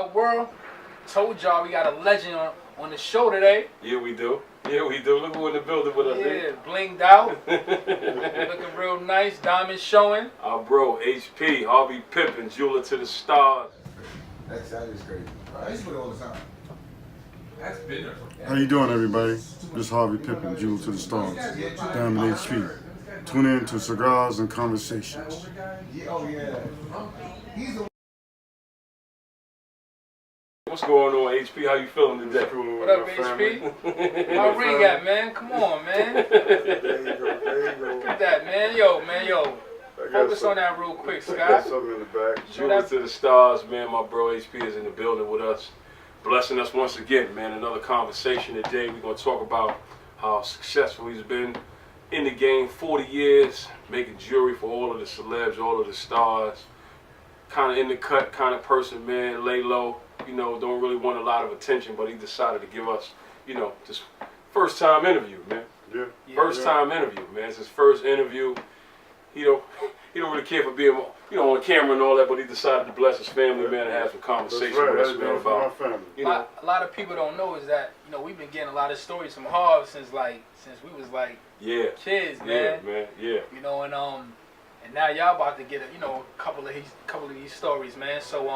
up, world? Told y'all we got a legend on the show today. Yeah, we do. Yeah, we do. Look who in the building with us. Yeah, blinged out. Looking real nice. Diamonds showing. Our bro, HP, Harvey Pippen Jeweler to the stars. That is crazy. I used to put it all the time. That's been there. How you doing, everybody? This is Harvey Pippen Jeweler to the stars. Diamond HP. Tune in to Cigars and Conversations. Oh yeah. He's the What's going on, HP? How you feeling today? What up, HP? My ring at, man? Come on, man. There you go. Look at that, man. Yo. Focus on that real quick, I got Scott. something in the back. Jeweler to the stars, man. My bro, HP, is in the building with us. Blessing us once again, man. Another conversation today. We're going to talk about how successful he's been in the game. 40 years, making jewelry for all of the celebs, all of the stars. Kind of in the cut kind of person, man. Lay low. You know, don't really want a lot of attention, but he decided to give us, you know, this first time interview, man. Yeah. First time interview, man. It's his first interview. He don't really care for being, you know, on camera and all that, but he decided to bless his family, man, and have some conversation with us, man, about, family. you know. A lot of people don't know is that, you know, we've been getting a lot of stories from Harv since we was like kids, man. Yeah, man, yeah. You know, and now y'all about to get a couple of these stories, man. So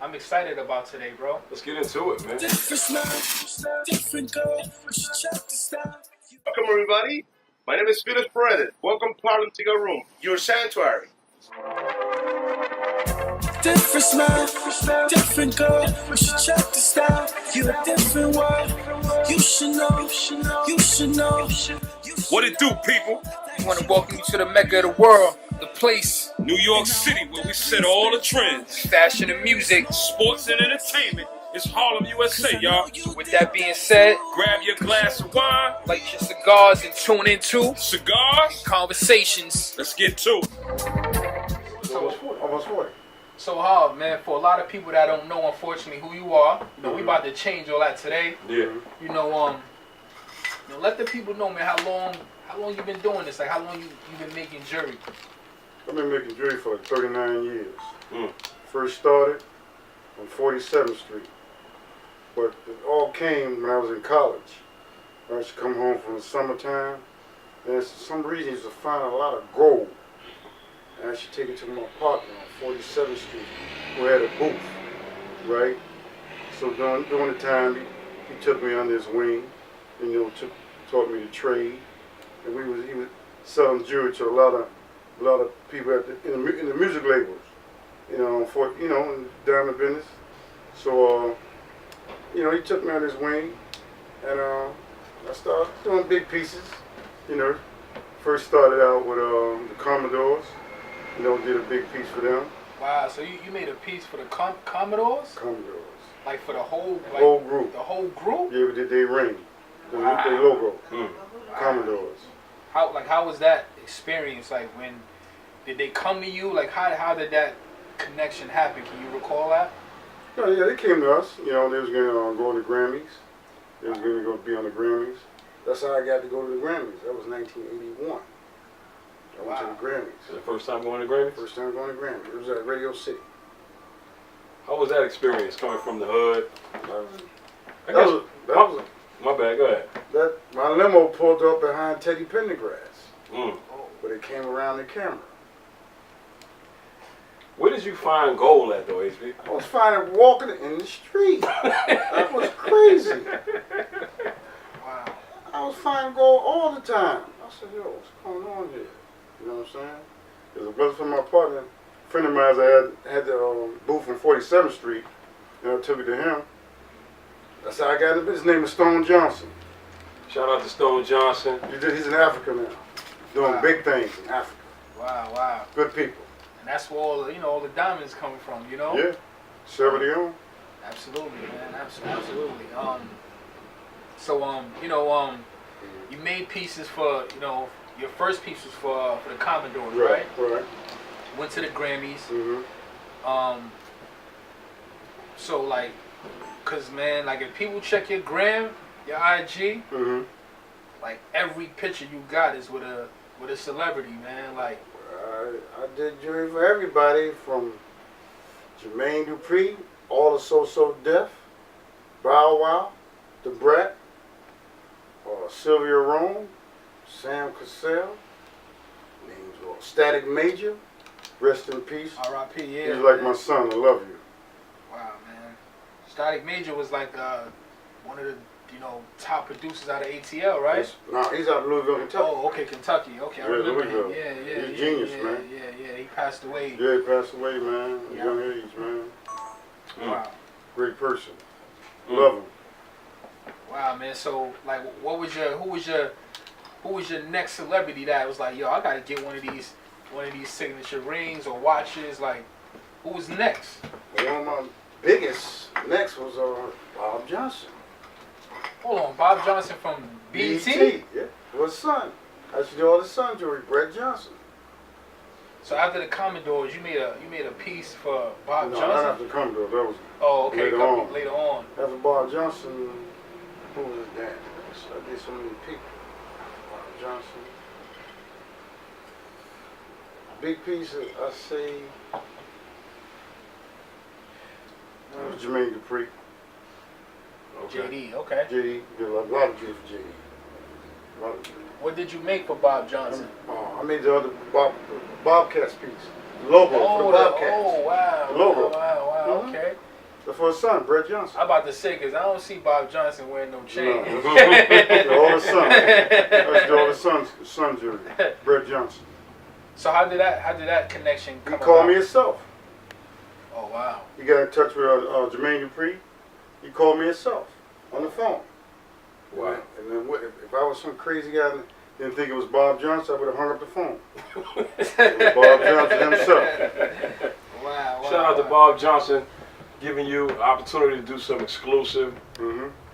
I'm excited about today, bro. Let's get into it, man. Different smile, different girl. You should check the style. Welcome, everybody. My name is Felix Paredes. Welcome to Harlem Cigar Room, your sanctuary. Different smile, different girl. You should check the style. You're a different world. You should know. You should know. What it do, people? We want to welcome you to the Mecca of the world, the place, New York City, where we set all the trends. fashion and music. Sports and entertainment. It's Harlem, USA, y'all. With that being said, Grab your glass of wine, light your cigars and tune into cigars. Conversations. Let's get to it. Almost 40. So Harv, man, for a lot of people that don't know, unfortunately, who you are, you know, we about to change all that today. Yeah. You know, let the people know, man, how long you been doing this? Like, how long you been making jewelry? I've been making jewelry for like 39 years. Mm. First started on 47th Street. But it all came when I was in college. I used to come home from the summertime, and for some reason I used to find a lot of gold. And I should take it to my partner on 47th Street, who had a booth, right? So during the time, he took me under his wing, and, you know, taught me to trade. And he was selling jewelry to a lot of people in the music labels, you know, in the diamond business. So, you know, he took me under his wing, and I started doing big pieces. You know, first started out with the Commodores. You know, did a big piece for them. Wow, so you made a piece for the Commodores? Commodores. Like for the whole group. The whole group? Yeah, we did their ring, their Wow. logo. Mm. Commodores. How was that experience? Like, when did they come to you? Like, how did that connection happen? Can you recall that? No, yeah, they came to us. You know, they was going to go to the Grammys. They was going to go be on the Grammys. That's how I got to go to the Grammys. That was 1981. I went to the Grammys. The first time going to Grammys? First time going to Grammys. It was at Radio City. How was that experience coming from the hood? My bad, go ahead. My limo pulled up behind Teddy Pendergrass, Mm. but it came around the camera. Where did you find gold at, though, HP? I was finding walking in the street. That was crazy. Wow. I was finding gold all the time. I said, yo, what's going on here? You know what I'm saying? Because a brother from my partner, a friend of mine, I had the booth on 47th Street, and I took it to him. That's how I got into it. His name is Stone Johnson. Shout out to Stone Johnson. He's in Africa now, doing Wow. big things in Africa. Wow. Good people. And that's where all the diamonds coming from, you know? Yeah, Sierra Leone. Absolutely, man. Absolutely. You made pieces for, your first piece was for the Commodores, right? Right. Went to the Grammys. Mm-hmm. So like, cause man, like if people check your gram, your IG, Mm-hmm. like every picture you got is with a celebrity, man. Like, I did jewelry for everybody from Jermaine Dupri All the So Def, Bow Wow, DaBrat, Sylvia Rome, Sam Cassell, names all. Static Major, rest in peace. R.I.P. Yeah. He's like my son. I love you. Wow, man. Static Major was like one of the top producers out of ATL, right? No, he's out of Louisville, Kentucky. Oh, okay, Kentucky. Okay, I Yeah, remember Louisville. him. Yeah. He's a genius, man. Yeah. He passed away. Yeah, he passed away, man. At a Yeah. young age, man. Wow. Great person. Love him. Wow, man. So, like, who was your next celebrity that was like, yo, I gotta get one of these signature rings or watches? Like, who was next? One of my biggest next was Bob Johnson. Hold on, Bob Johnson from BET? Yeah, was son. I used to do all the son jewelry, Brett Johnson. So after the Commodores, you made a piece for Bob No, Johnson? not after the Commodore. That was Okay, later couple on. later on. After Bob Johnson, who was that? I did so many people. Bob Johnson. Big piece, I say, that was Jermaine Dupri. Okay. JD, okay. JD, did a lot of J for JD. A lot of J. What did you make for Bob Johnson? I made the other Bobcats piece. The logo for the Bobcats. Oh, wow. The logo. Wow, Mhm. okay. That's for his son, Brett Johnson. I'm about to say, because I don't see Bob Johnson wearing no chain. No, that's all his son. That's all his son jewelry. Brett Johnson. So how did that connection come He called about? me himself. Oh, wow. He got in touch with Jermaine Dupri. He called me himself on the phone. Wow. And then if I was some crazy guy and didn't think it was Bob Johnson, I would have hung up the phone. It was Bob Johnson himself. Wow. Shout out to Bob Johnson, giving you an opportunity to do some exclusive,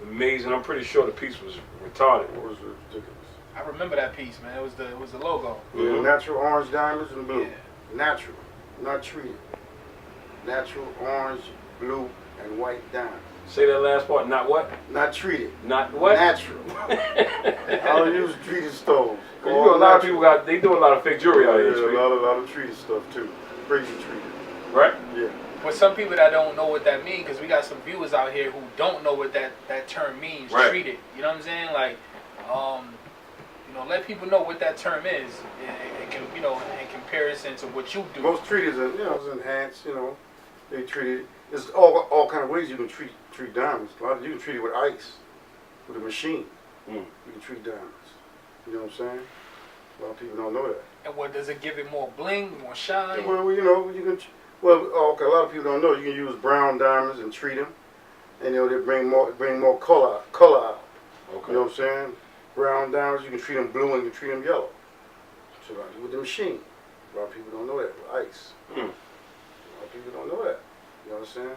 amazing. I'm pretty sure the piece was retarded. It was ridiculous. I remember that piece, man. It was the logo. Yeah, natural orange diamonds and blue. Yeah. Natural, not treated. Natural orange, blue, and white diamonds. Say that last part. Not what? Not treated. Not what? Natural. I don't use treated stones. You know, a lot of people they do a lot of fake jewelry out here. Yeah, a lot of treated stuff too. Crazy treated. Right? Yeah. But some people that don't know what that means, because we got some viewers out here who don't know what that term means. Right. Treated. You know what I'm saying? Like, let people know what that term is. It can, in comparison to what you do. Most treated are, is enhanced. They treat it. There's all kind of ways you can treat diamonds. You can treat it with ice, with a machine. You can treat diamonds. You know what I'm saying? A lot of people don't know that. And what does it give it more bling, more shine? Well, you can. Well, okay. A lot of people don't know. You can use brown diamonds and treat them, and they bring more color out. Okay. You know what I'm saying? Brown diamonds, you can treat them blue and you can treat them yellow. So with the machine, a lot of people don't know that. With ice, a lot of people don't know that. You know what I'm saying?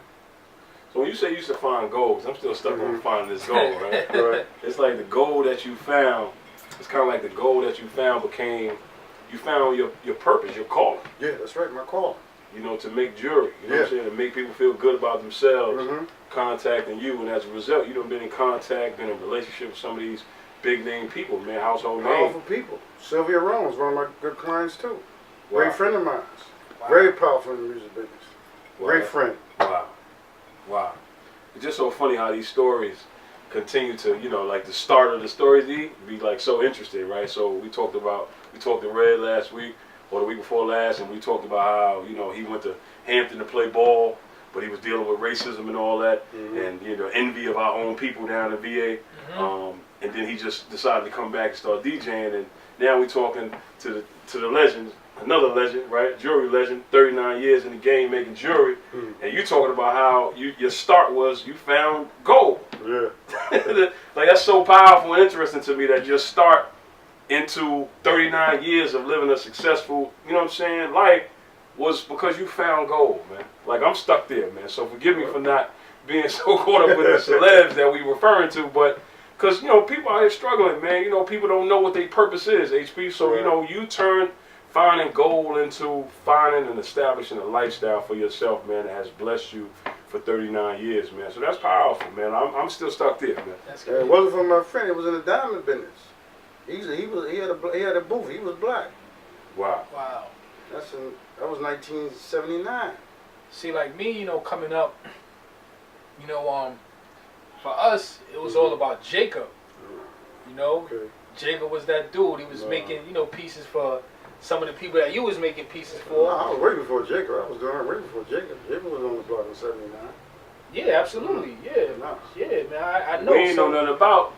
So when you say you used to find gold, 'cause I'm still stuck on finding this gold, right? Right. It's like the gold that you found. It's kind of like the gold that you found you found your purpose, your calling. Yeah, that's right. My call. To make jewelry. You know what I'm saying? To make people feel good about themselves, contacting you, and as a result, you've been in contact, been in a relationship with some of these big name people, man, household names. Powerful people. Sylvia Rome is one of my good clients too. Wow. Great friend of mine. Very powerful in the music business. Wow. Great friend. Wow. It's just so funny how these stories continue to, like the start of the stories be like so interesting, right? So we talked to Red last week or the week before last, and we talked about how, he went to Hampton to play ball, but he was dealing with racism and all that, and envy of our own people down in VA. And then he just decided to come back and start DJing, and now we're talking to the legend, another legend, right? Jewelry legend, 39 years in the game making jewelry, and you talking about how your start was you found gold. Yeah. Like that's so powerful and interesting to me that your start into 39 years of living a successful, life was because you found gold, man. Like I'm stuck there, man. So forgive me for not being so caught up with the celebs that we referring to, but because, people out here struggling, man. People don't know what their purpose is, HP. So, you turn finding gold into finding and establishing a lifestyle for yourself, man, that has blessed you for 39 years, man. So that's powerful, man. I'm still stuck there, man. That's Yeah, it wasn't for my friend. It was in the diamond business. He had a booth. He was black. Wow. That was 1979. See, like me, coming up, you know, for us, it was all about Jacob. You know, Okay. Jacob was that dude. He was making, you know, pieces for some of the people that you was making pieces No, for. I was way before Jacob. I was doing it way before Jacob. Jacob was on the block in '79. Yeah, absolutely. Yeah, No. yeah, man. I know. We ain't know so, nothing about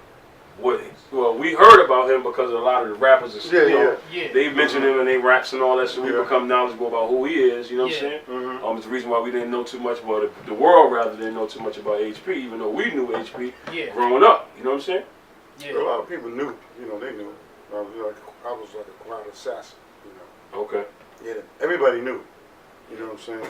what. Well, we heard about him because a lot of the rappers are Yeah, you know, yeah. they mention him and they raps and all that, so we Yeah. become knowledgeable about who he is. You know what I'm Yeah. saying? Mm-hmm. It's the reason why we didn't know too much about the world. Rather didn't know too much about HP, even though we knew HP Yeah, growing up. You know what I'm saying? A yeah. lot of people knew. You know, they knew. I was like a quiet assassin. You know. Okay. Yeah. Everybody knew. You know what I'm saying?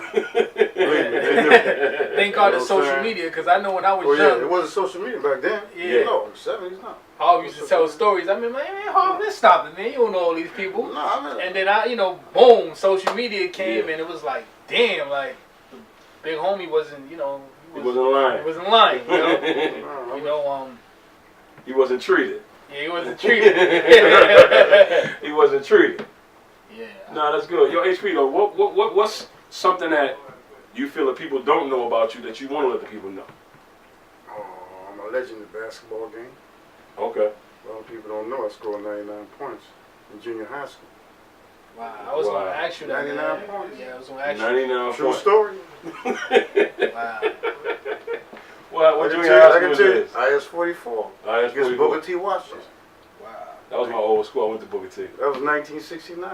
Believe me, they knew. Thank God You know it's what I'm social saying? media, because I know when I was Oh yeah, young, it wasn't social media back then. Yeah. No, in the '70s, no. Harvey used to tell stories. I mean, man, Harvey, let's stop it, man. You don't know all these people. No, I mean, And then you know, boom, social media came, Yeah. and it was like, damn, like the big homie wasn't, you know, He wasn't lying. He wasn't lying, you know. no, You know, He wasn't treated. yeah, he wasn't treated. He wasn't treated. Yeah. No, that's good. Yo, HP though, what's something that you feel that people don't know about you that you want to let the people know? Oh, I'm a legend in the basketball game. Okay. A lot of people don't know I scored 99 points in junior high school. Wow, I was Wow. gonna ask you that. 99 man. points. Yeah, I was gonna ask you. 99 True points. story. Wow. What I junior can high tell you, school is? IS 44 I asked against you. Booker T. Washington. Wow. That was my old school. I went to Booker T. That was 1969.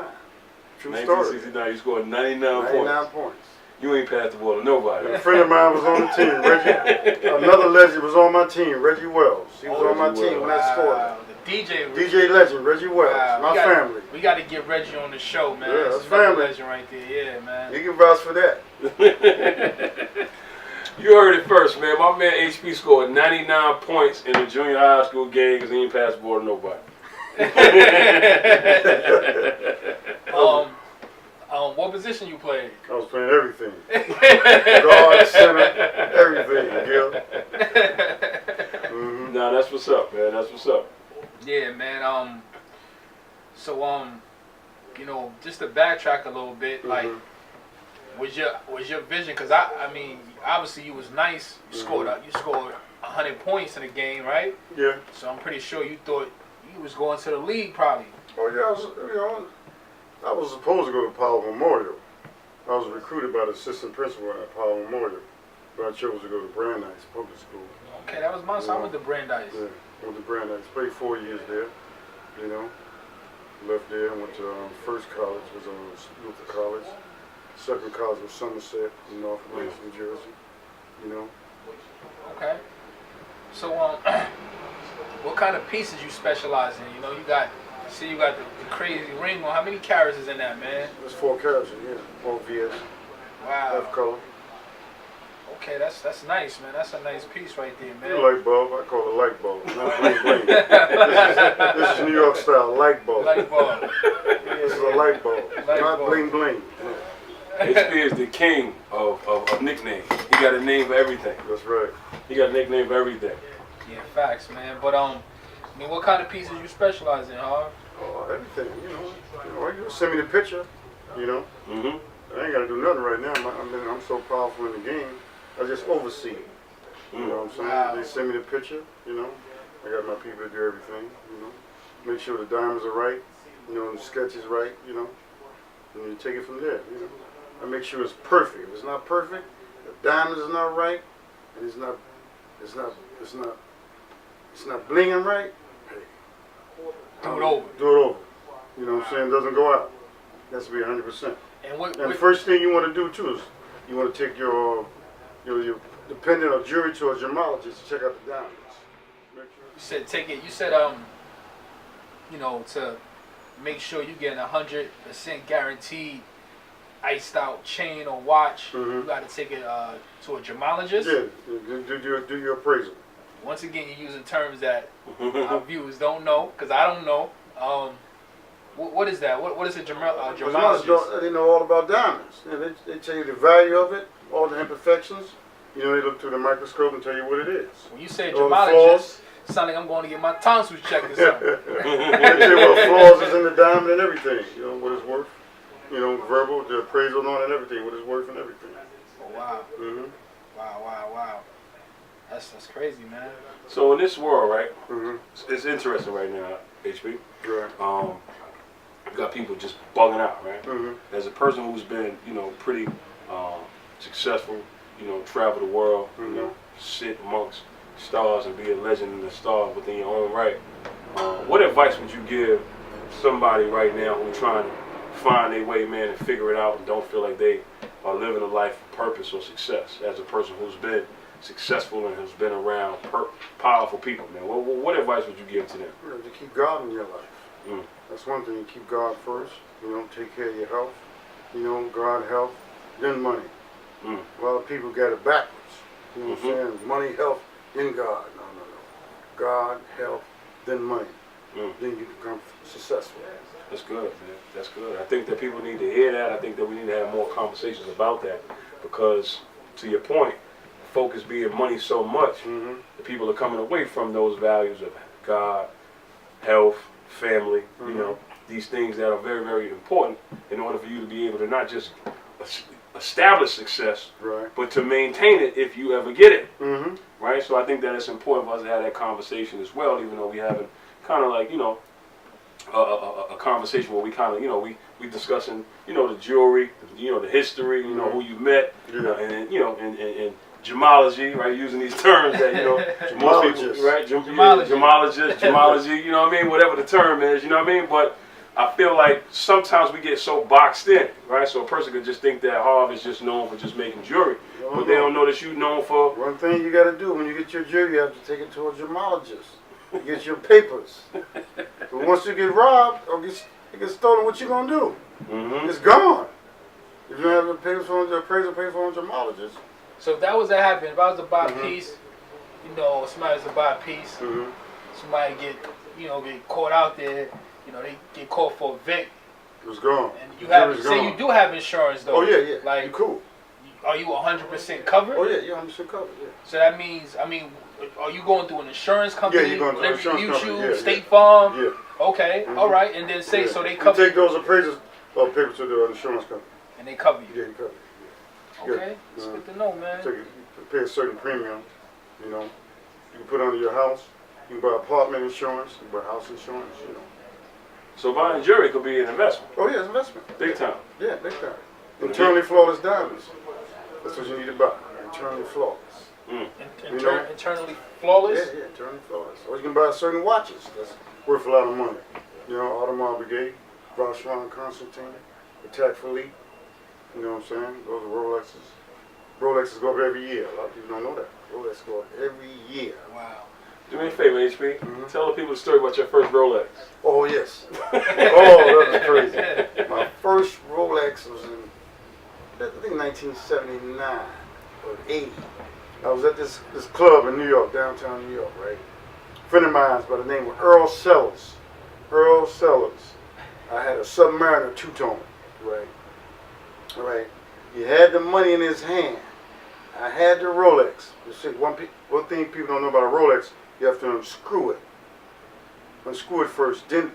True story. 1969, you scored 99 99 points. points. You ain't passed the ball to nobody. A friend of mine was on the team, Reggie. Another legend was on my team, Reggie Wells. He was on my Reggie team when I scored. Wow. The DJ. DJ legend, Reggie Wells. Wow. My family. We got to get Reggie on the show, man. Yeah, That's that's another family. legend right there. Yeah, man. You can vouch for that. You heard it first, man. My man HP scored 99 points in the junior high school game because he ain't passed the ball to nobody. What position you played? I was playing everything. Guard, center, everything, Gil. Mm-hmm. Nah, that's what's up, man. That's what's up. Yeah, man. So you know, just to backtrack a little bit, like, was your vision? Cause I mean, obviously you was nice. You scored 100 points in a game, right? Yeah. So I'm pretty sure you thought you was going to the league, probably. Oh yeah, I was supposed to go to Powell Memorial. I was recruited by the assistant principal at Powell Memorial, but I chose to go to Brandeis Public School. Okay, that was my son with the Brandeis. Yeah, went to Brandeis. Played 4 years there. You know, left there and went to first college was Luther College. Second college was Somerset in North Wales, New Jersey. You know. Okay. So what kind of pieces you specialize in? You know, you got the crazy ring on. How many carats is in that, man? There's 4 carats in here. 4 VS. Wow. F color. Okay, that's nice, man. That's a nice piece right there, man. Light bulb. I call it light bulb. Not bling bling. This is New York style light bulb. Light bulb. This is a light bulb. Light Not bulb. bling bling. HP is the king of nicknames. He got a name for everything. That's right. He got a nickname for everything. Yeah, facts, man. But I mean, what kind of pieces you specialize in, huh? Oh, everything. You know, you send me the picture. You know, Mm-hmm. I ain't gotta do nothing right now. I'm so powerful in the game. I just oversee. You know what I'm saying? Wow. They send me the picture. You know, I got my people to do everything. You know, make sure the diamonds are right. You know, and the sketch is right. You know, and you take it from there. You know, I make sure it's perfect. If it's not perfect, the diamonds is not right, and it's not blinging right. Hey, Do it over. Do it over. You know what I'm saying? It doesn't go out. It has to be 100%. And what And the first thing you want to do too is you want to take your dependent or jury to a gemologist to check out the diamonds. Make sure. you said take it? You said you know, to make sure you get 100% guaranteed iced out chain or watch, you got to take it to a gemologist. Yeah, do your appraisal. Once again, you're using terms that our viewers don't know, because I don't know. What is that? What is a gemologist? They know all about diamonds. You know, they tell you the value of it, all the imperfections. You know, they look through the microscope and tell you what it is. When you say all the gemologist, it sounds like I'm going to get my tonsils checked or something. They tell you what flaws is in the diamond and everything. You know, what it's worth. You know, verbal, the appraisal on it and everything, what it's worth and everything. Oh, wow. Mm-hmm. Wow. That's crazy, man. So in this world, right, Mm-hmm. it's interesting right now, HP. Right. You got people just bugging out, right? Mm-hmm. As a person who's been, pretty successful, travel the world, sit amongst stars and be a legend and a star within your own right. What advice would you give somebody right now who's trying to find their way, man, and figure it out and don't feel like they are living a life of purpose or success as a person who's been successful and has been around powerful people, man? What advice would you give to them? To keep God in your life. That's one thing. Keep God first. Take care of your health. God, health, then money. A lot of people got it backwards. You know what I'm saying? Money, health, then God. No. God, health, then money. Then you become successful. That's good, man. That's good. I think that people need to hear that. I think that we need to have more conversations about that because, to your point, focus being money so much, the people are coming away from those values of God, health, family, these things that are very, very important in order for you to be able to not just establish success, right, but to maintain it if you ever get it, mm-hmm. right? So I think that it's important for us to have that conversation as well, even though we haven't kind of like, a conversation where we kind of, we discussing, the jewelry, the history, who you met, and gemology, right? Using these terms that, most people, right? Gemology, whatever the term is, But I feel like sometimes we get so boxed in, right? So a person could just think that Harvey is just known for just making jewelry, but they don't know that you're known for... One thing you got to do when you get your jewelry, you have to take it to a gemologist. You get your papers. But once you get robbed or it gets stolen, what you going to do? Mm-hmm. It's gone. If you don't have the papers from the appraiser, papers from the gemologist. So if that was to happen, if I was to buy a piece, somebody was to buy a piece, somebody get caught out there, they get caught for a Vic. It was gone. And you have, say you do have insurance though. Oh yeah. Like, you cool. Are you 100% covered? Oh yeah, you're 100% covered. Yeah. So that means, are you going through an insurance company? Yeah, you're going through an insurance company. Yeah, State Farm. Yeah. Okay. All right. And then say so they cover. You take those appraisers or papers to the insurance company. And they cover you. Yeah, you cover. Okay, it's good to know, man. You pay a certain premium, you can put under your house. You can buy apartment insurance, you can buy house insurance, So buying jewelry could be an investment. Oh yeah, it's investment. Big time. Yeah, big time. Internally flawless diamonds. That's what you need to buy. Internally flawless. Internally flawless? Yeah, internally flawless. Or you can buy certain watches. That's worth a lot of money. Audemars Piguet, Vacheron Constantin, Patek Philippe. You know what I'm saying? Those are Rolexes. Rolexes go up every year. A lot of people don't know that. Rolex go up every year. Wow. Do me a favor, HP. Tell the people the story about your first Rolex. Oh, yes. Oh, that was crazy. My first Rolex was in, I think, 1979 or 80. I was at this club in New York, downtown New York, right? A friend of mine by the name of Earl Sellers. Earl Sellers. I had a Submariner two-tone, right? All right. He had the money in his hand. I had the Rolex. You see, one thing people don't know about a Rolex, you have to unscrew it. Unscrew it first, then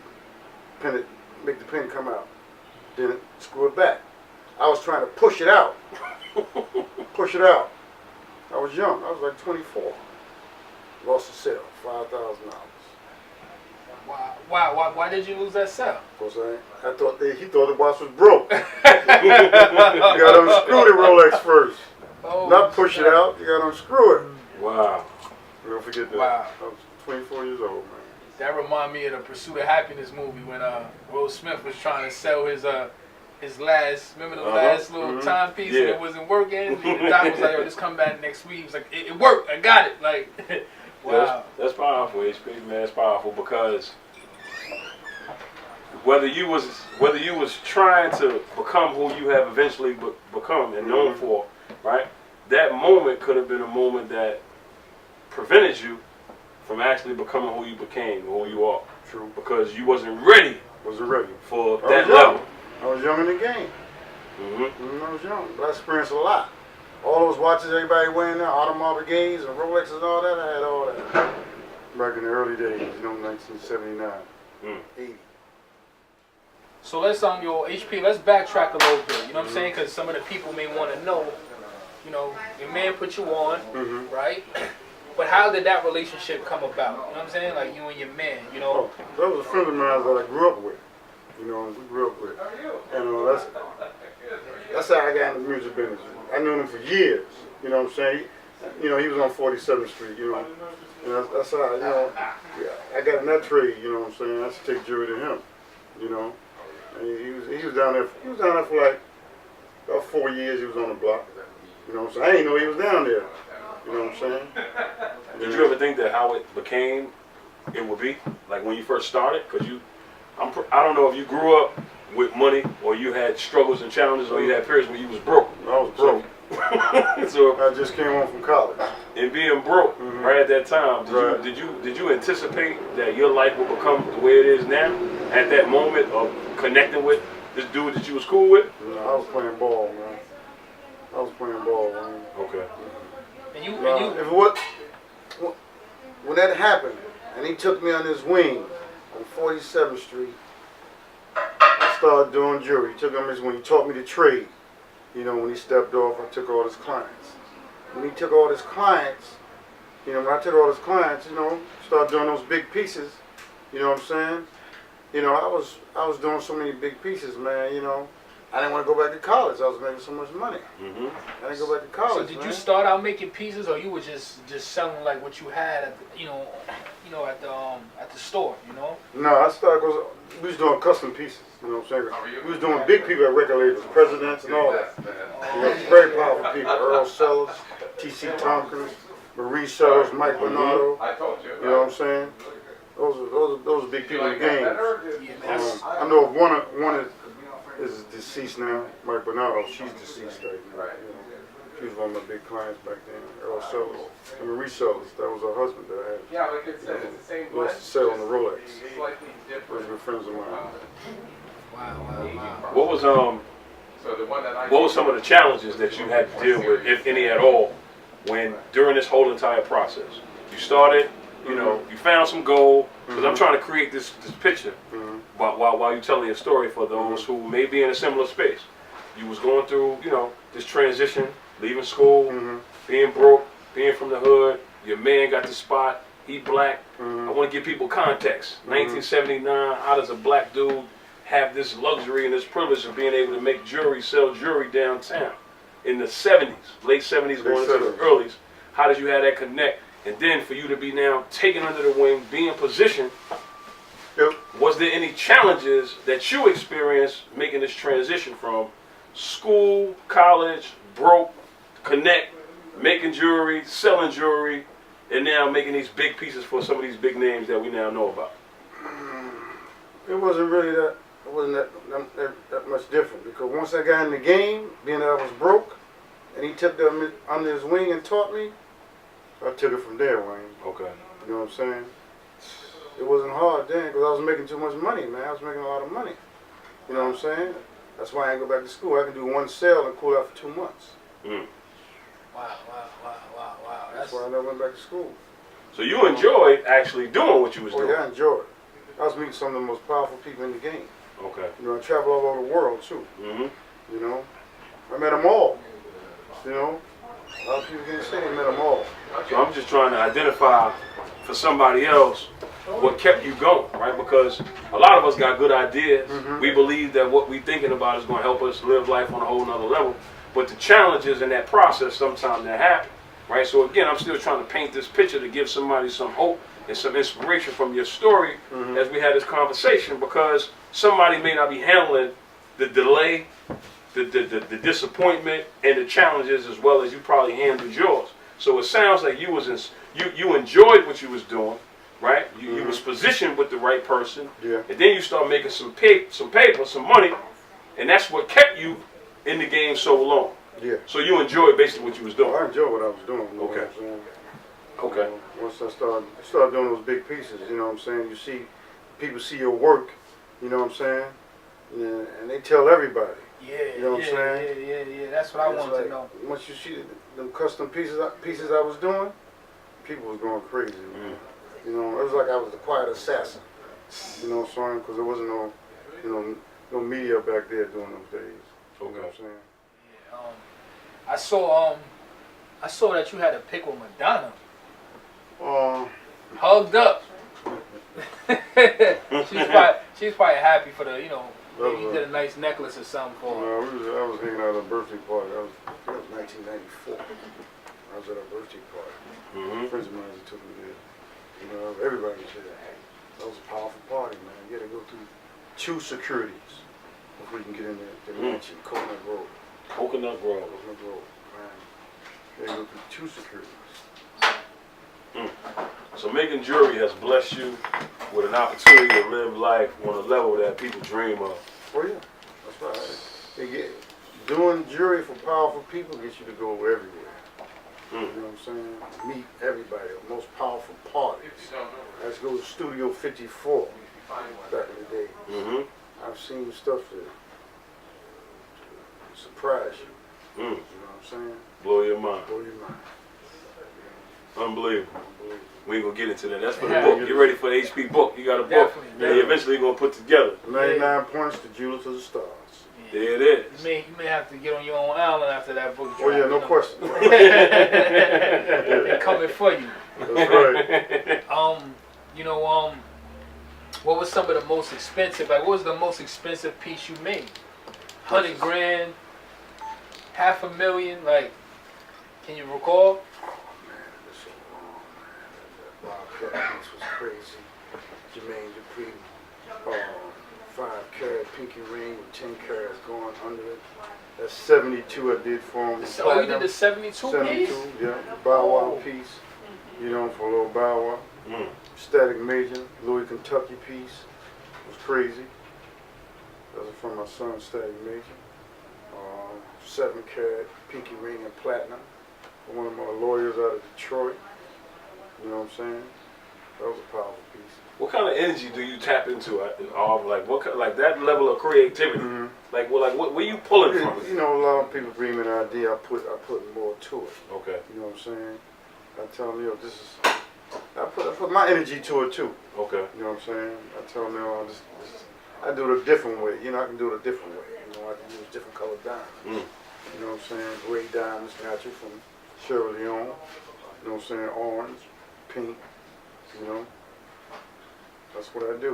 pin it, make the pin come out. Then screw it back. I was trying to push it out. Push it out. I was young. I was like 24. Lost the sale, $5,000. Wow. Why did you lose that sale? Because I thought he thought the watch was broke. You got to unscrew the Rolex first. Oh, Not push it out. You got to unscrew it. Wow. Don't forget that. Wow. I was 24 years old, man. That reminded me of the Pursuit of Happiness movie when Will Smith was trying to sell his last, remember the last little timepiece and it wasn't working. The doctor was like, "Yo, just come back next week." He was like, "It worked. I got it." Like, wow. That's powerful, HP, man. It's powerful because whether you was trying to become who you have eventually become and known for, right? That moment could have been a moment that prevented you from actually becoming who you became or who you are. True. Because you wasn't ready for that level. I was young in the game. I was young, but I experienced a lot. All those watches everybody wearing now, Audemars Piguets and Rolexes and all that, I had all that. Back in the early days, 1979, 80. So let's your HP. Let's backtrack a little bit. You know what I'm saying? Because some of the people may want to know. Your man put you on, right? But how did that relationship come about? You know what I'm saying? Like you and your man, you know. Oh, that was a friend of mine that I grew up with. You know, we grew up with. And that's how I got into the music business. I knew him for years. You know what I'm saying? He was on 47th Street, you know. And that's how, I got in that trade, you know what I'm saying? I used to take jewelry to him, you know. And he was down there. He was down there for like about 4 years. He was on the block. You know what I'm saying? I didn't know he was down there. You know what I'm saying? Did you ever think that how it became, it would be like when you first started? Because I don't know if you grew up with money or you had struggles and challenges or you had periods where you was broke. I was broke. So I just came home from college. And being broke right at that time, did you anticipate that your life would become the way it is now? At that moment of connecting with this dude that you was cool with? No, I was playing ball, man. I was playing ball, man. Okay. When that happened, and he took me on his wing on 47th Street, I started doing jewelry. He took me on his wing. He taught me to trade. You know, when he stepped off, I took all his clients. When he took all his clients, when I took all his clients, started doing those big pieces. You know what I'm saying? I was doing so many big pieces, man. I didn't want to go back to college. I was making so much money. I didn't go back to college. So did you start out making pieces, or you were just selling like what you had at the store? No, I started because we was doing custom pieces. You know what I'm saying? We was doing big people at record labels, presidents and all that. Very powerful people. Earl Sellers, T.C. Tompkins, Marie Sellers, Mike Bernardo. You know what I'm saying? Those are big people in the game. I know of one is deceased now, Mike Bernardo. She's deceased right now. She was one of my big clients back then. Earl Sellers and Marie Sellers. That was her husband that I had. Yeah, like it's the same blend. Lost the sale on the Rolex. Slightly different. Those were friends of mine. Wow. What was some of the challenges that you had to deal with, if any at all, during this whole entire process? You started, you found some gold, because I'm trying to create this picture while you're telling your story for those who may be in a similar space. You was going through, this transition, leaving school, being broke, being from the hood. Your man got the spot. He black. I want to give people context. 1979, how does a black dude have this luxury and this privilege of being able to make jewelry, sell jewelry downtown in the 70s, late 70s going into the earlys? How did you have that connect? And then for you to be now taken under the wing, being positioned, was there any challenges that you experienced making this transition from school, college, broke, connect, making jewelry, selling jewelry, and now making these big pieces for some of these big names that we now know about? It wasn't really that. It wasn't that much different, because once I got in the game, being that I was broke, and he took them under his wing and taught me, I took it from there, Wayne. Okay. You know what I'm saying? It wasn't hard then, because I was making too much money, man. I was making a lot of money. You know what I'm saying? That's why I didn't go back to school. I can do one sale and cool out for 2 months. Wow. That's why I never went back to school. So you enjoyed actually doing what you was doing? Yeah, I enjoyed it. I was meeting some of the most powerful people in the game. Okay. I travel all over the world, too. I met them all. A lot of people can't say they met them all. So I'm just trying to identify for somebody else what kept you going, right? Because a lot of us got good ideas. We believe that what we're thinking about is going to help us live life on a whole nother level. But the challenges in that process, sometimes that happen, right? So again, I'm still trying to paint this picture to give somebody some hope and some inspiration from your story as we had this conversation, because somebody may not be handling the delay, the disappointment, and the challenges as well as you probably handled yours. So it sounds like you enjoyed what you was doing, right? You was positioned with the right person, and then you start making some paper, some money, and that's what kept you in the game so long. Yeah. So you enjoyed basically what you was doing. I enjoyed what I was doing. Okay. Okay. Once I started doing those big pieces, you know what I'm saying? People see your work, you know what I'm saying? And they tell everybody. You know what I'm saying? Yeah. That's what I wanted to know. Once you see them custom pieces I was doing, people was going crazy. It was like I was the quiet assassin. You know what I'm saying? Because there wasn't no media back there during those days. You know what I'm saying? I saw that you had a pick with Madonna. Hugged up. she's probably happy for the, maybe you did a nice necklace or something for her. I was hanging out at a birthday party. That was 1994. I was at a birthday party. Friends of mine took me there. Everybody was there. That was a powerful party, man. You had to go through 2 securities before you can get in there. They mentioned Coconut Grove. Coconut Grove. Coconut Grove, man. You had to go through 2 securities. So making jewelry has blessed you with an opportunity to live life on a level that people dream of. Oh yeah, that's right. Doing jewelry for powerful people gets you to go everywhere. You know what I'm saying? Meet everybody, the most powerful parties. Let's go to Studio 54 back in the day. I've seen stuff that surprise you. You know what I'm saying? Blow your mind. Blow your mind. Unbelievable. We ain't gonna get into that. That's for the book. Get ready for the HP book. You got a book that you eventually gonna put together. 99 points to Jeweler to the stars. There it is. You may have to get on your own island after that book. Oh yeah, no question. They're coming for you. That's right. What was some of the most expensive? Like, what was the most expensive piece you made? 100 grand, $500,000. Like, can you recall? This was crazy. Jermaine Dupri, 5-carat pinky ring with 10 carats going under it. That's 72 I did for him. So you did the 72 piece? 72, yeah. Bow Wow piece. For a little Bow Wow. Static Major, Louis Kentucky piece. It was crazy. That was from my son, Static Major. 7-carat pinky ring in platinum. For one of my lawyers out of Detroit. You know what I'm saying? That was a powerful piece. What kind of energy do you tap into? Like that level of creativity. Like what where you pulling from? A lot of people bring me an idea. I put more to it. Okay. You know what I'm saying? I tell them, this is. I put my energy to it too. Okay. You know what I'm saying? I tell them, I do it a different way. I can do it a different way. I can use different colored diamonds. You know what I'm saying? Gray diamonds, natural from Sierra Leone. You know what I'm saying? Orange, pink. That's what I do,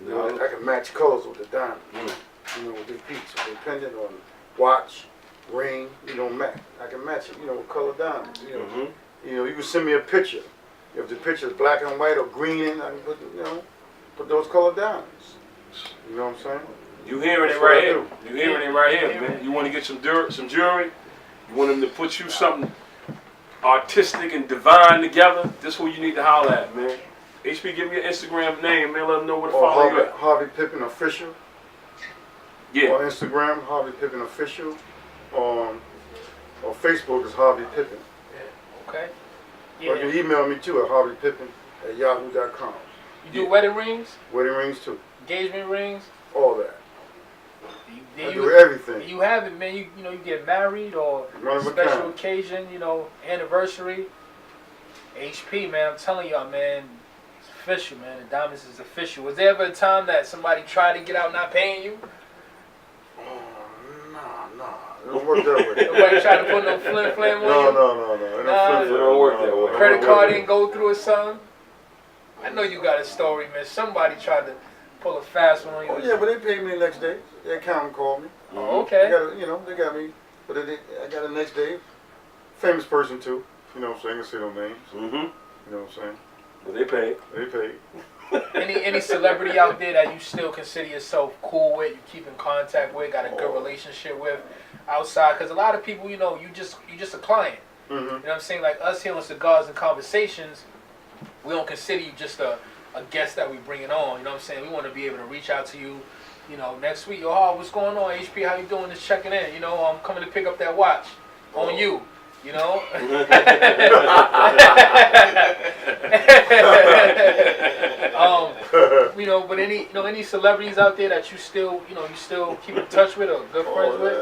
I can match colors with the diamond, with the piece, with the pendant or watch, ring, match. I can match it, with colored diamonds, you can send me a picture. If the picture is black and white or green, I can put those colored diamonds. You know what I'm saying? You hearing it right here. You hearing it right here, man. You want to get some jewelry? You want them to put you something artistic and divine together? This is who you need to holler at, man. HP, give me your Instagram name, man. Let them know where to follow you at. Harvey Pippen Official. Yeah. On Instagram, Harvey Pippen Official. On Facebook is Harvey Pippen. Okay. Or you can email me too at harveypippen@yahoo.com. You do wedding rings? Wedding rings too. Engagement rings? All that. I do everything. You have it, man. You get married or special occasion, anniversary. HP, man. I'm telling y'all, man. It's official, man. The diamonds is official. Was there ever a time that somebody tried to get out not paying you? Nah. It don't work that way. Nobody tried to put no flim-flam on you? No. It don't work that way. Credit card didn't go through or something? I know you got a story, man. Somebody tried to pull a fast one on you. Oh yeah, but they paid me the next day. The accountant called me. Oh, okay. They got me. But I got the next day. Famous person too. You know what I'm saying? I can say no names. You know what I'm saying? But they paid. They paid. Any celebrity out there that you still consider yourself cool with, you keep in contact with, got a good relationship with outside? Because a lot of people, you just a client. You know what I'm saying? Like us here on Cigars and Conversations, we don't consider you just a guest that we bringing on. You know what I'm saying? We want to be able to reach out to you, next week. What's going on, HP? How you doing? Just checking in. I'm coming to pick up that watch on you. But any celebrities out there that you still keep in touch with or good friends with?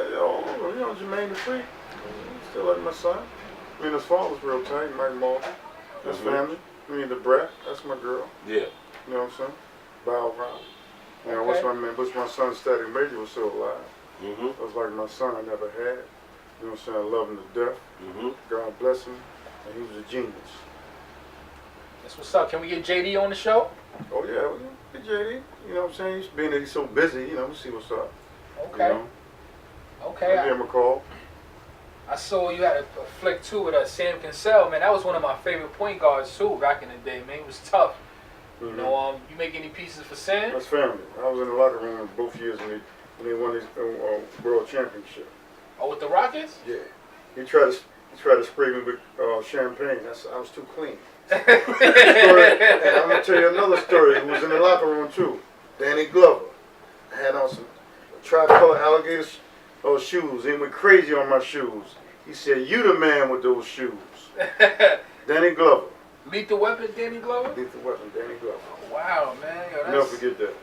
Jermaine Dupri. Still like my son. His father's real tight, Mike Malton. His family. DaBrat, that's my girl. Yeah. You know what I'm saying? Bow Wow. What's my son, Static Major, was still alive. It was like my son I never had. You know what I'm saying? I love him to death. God bless him. And he was a genius. That's what's up. Can we get JD on the show? Oh yeah, well, get JD. You know what I'm saying? He's being that he's so busy. You know, we'll see what's up. Okay. You know? Okay. I'll give him a call. I saw you had a flick too with Sam Cassell, man. That was one of my favorite point guards too back in the day, man. He was tough. Mm-hmm. You know, you make any pieces for Sam? That's family. I was in the locker room both years when they won this world championship. Oh, with the Rockets? Yeah. He tried to spray me with champagne. I was too clean. And I'm gonna tell you another story. Who was in the locker room too. Danny Glover. I had on some tricolor alligator shoes. He went crazy on my shoes. He said, "You the man with those shoes." Danny Glover. Lethal Weapon, Danny Glover? Lethal Weapon, Danny Glover. Oh, wow, man. Yo, Never forget that.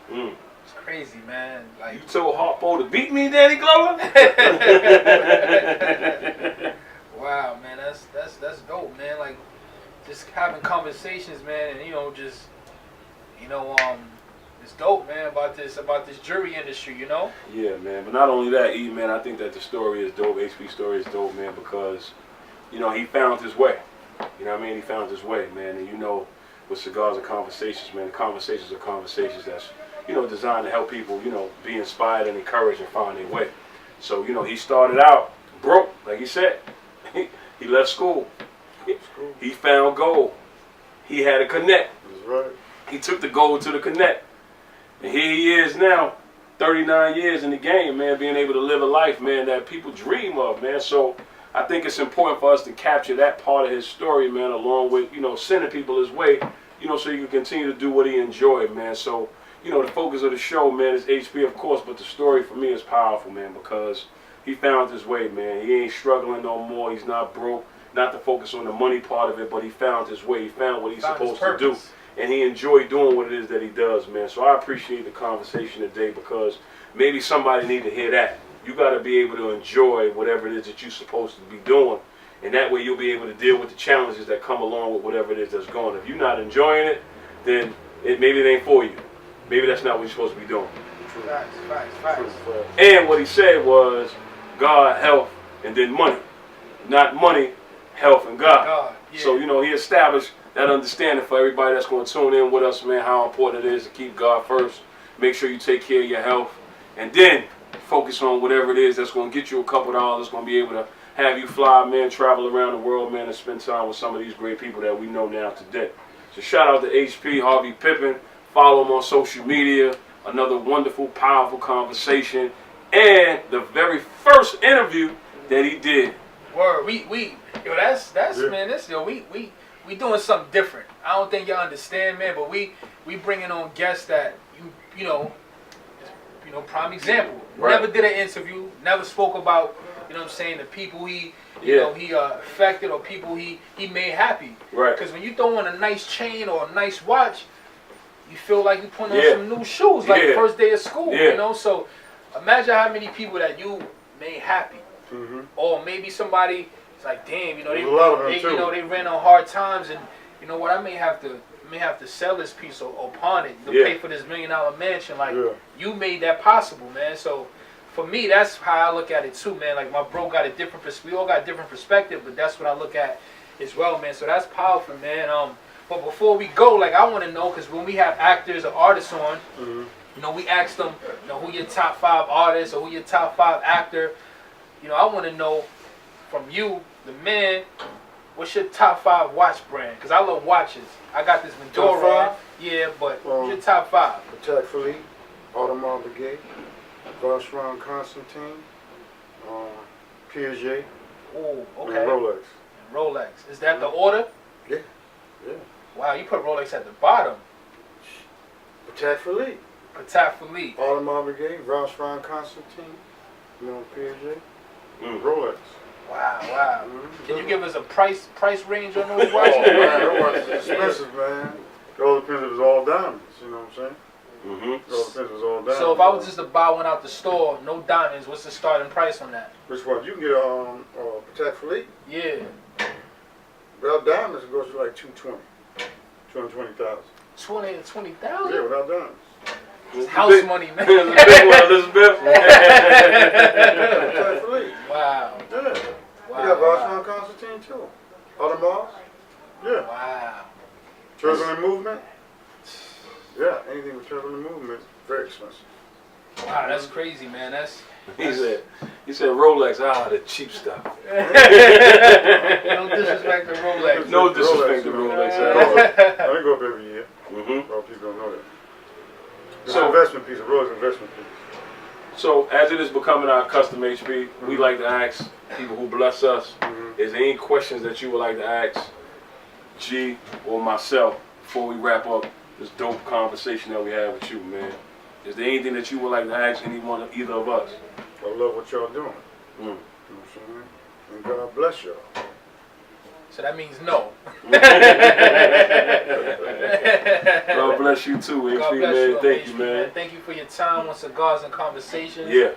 It's crazy, man. Like You told Harpo to beat me, Danny Glover? wow, man. That's dope, man. Like just having conversations, man, and it's dope, man, about this jewelry industry, you know? Yeah, man. But not only that, E, man, I think that the story is dope. HP's story is dope, man, because, he found his way. You know what I mean? He found his way, man. And with Cigars and Conversations, man, the conversations are conversations that's, designed to help people, be inspired and encouraged and find their way. So, he started out broke, like he said. He left school. He found gold. He had a connect. That's right. He took the gold to the connect. And here he is now, 39 years in the game, man, being able to live a life, man, that people dream of, man. So I think it's important for us to capture that part of his story, man, along with, sending people his way, so he can continue to do what he enjoyed, man. So, the focus of the show, man, is HP, of course, but the story for me is powerful, man, because he found his way, man. He ain't struggling no more. He's not broke. Not to focus on the money part of it, but he found his way. He found what he's supposed to do. And he enjoyed doing what it is that he does, man. So I appreciate the conversation today because maybe somebody need to hear that. You got to be able to enjoy whatever it is that you're supposed to be doing. And that way you'll be able to deal with the challenges that come along with whatever it is that's going. If you're not enjoying it, then maybe it ain't for you. Maybe that's not what you're supposed to be doing. Facts. And what he said was God, health, and then money. Not money, health, and God. Yeah. So, he established that understanding for everybody that's going to tune in with us, man, how important it is to keep God first. Make sure you take care of your health. And then focus on whatever it is that's going to get you a couple dollars, going to be able to have you fly, man, travel around the world, man, and spend time with some of these great people that we know now today. So shout out to HP, Harvey Pippen. Follow him on social media. Another wonderful, powerful conversation. And the very first interview that he did. Word, we doing something different. I don't think y'all understand, man, but we bringing on guests that prime example. Right. Never did an interview, never spoke about, the people he affected or people he made happy. Right. Because when you throw on a nice chain or a nice watch, you feel like you putting on some new shoes, like the first day of school, So imagine how many people that you made happy. Mm-hmm. Or maybe somebody is like, damn, they ran on hard times, and I may have to sell this piece or pawn it to pay for this $1 million mansion. Like you made that possible, man. So for me, that's how I look at it too, man. Like my bro got a different we all got a different perspective, but that's what I look at as well, man. So that's powerful, man. But before we go, like I want to know, because when we have actors or artists on, we ask them, who your top 5 artists or who your top 5 actor. I want to know from you, the man, what's your top 5 watch brand? Because I love watches. I got this Medora. Top 5? Yeah, but what's your top 5? Patek Philippe, Audemars Piguet, Vacheron Constantin, Piaget, Oh, okay. and Rolex. And Rolex. Is that the order? Yeah. Wow, you put Rolex at the bottom. Patek Philippe, Patek Philippe. Audemars Piguet, Vacheron Constantin, Piaget, Rolex. Wow. Can you give us a price range on those Oh, watches? man, those watches are expensive, man. It all depends if it's all diamonds, you know what I'm saying? Mm-hmm. It all depends if it's all diamonds. So if I was just to buy one out the store, no diamonds, what's the starting price on that? Which one? You can get Patek Philippe. Yeah. Without diamonds, it goes to like 220. 220,000. 20,000? Yeah, without diamonds. It's house money, man. Elizabeth. Patek Philippe. Wow. Yeah. You got Vacheron Constantin too. Audemars. Yeah. Wow. expensive. Wow, that's crazy, man. That's He said Rolex, the cheap stuff. no disrespect to Rolex. No disrespect to Rolex. I didn't go up every year. Mm-hmm. A lot of people don't know that. It's So- an investment piece, a Rolex investment piece. So, as it is becoming our custom HP, we like to ask people who bless us, is there any questions that you would like to ask G or myself before we wrap up this dope conversation that we have with you, man? Is there anything that you would like to ask either of us? I love what y'all doing. Mm. You know what I'm saying? And God bless y'all. So that means no. God bless you too, HP, God bless man. you, Thank HP, you, man. Thank you for your time on Cigars and Conversations. Yeah.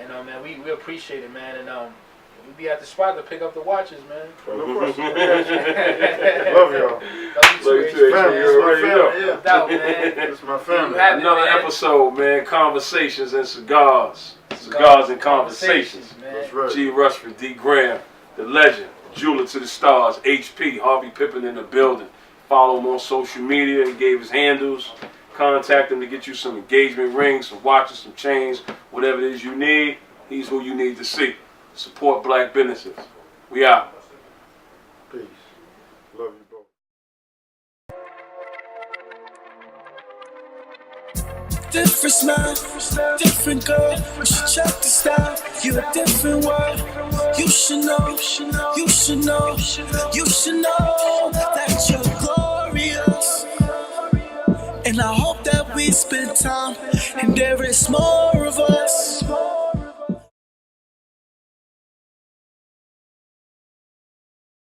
And man, we appreciate it, man. And we'll be at the spot to pick up the watches, man. No question. Love y'all. Love you Love you too, too, HP, HP. man. You already know. No doubt, man. It's my family. Have it, Another man. episode, man. Conversations and Cigars. Cigars and Conversations. man. That's right. G. Rushford, D. Graham, the legend, Jeweler to the stars, HP, Harvey Pippen in the building. Follow him on social media. He gave his handles. Contact him to get you some engagement rings, some watches, some chains, whatever it is you need. He's who you need to see. Support black businesses. We out. Peace. Love you both. Different smile, different girl. You should check the style. You a different world. You should know, you should know, you should know that you're glorious. And I hope that we spend time, and there is more of us.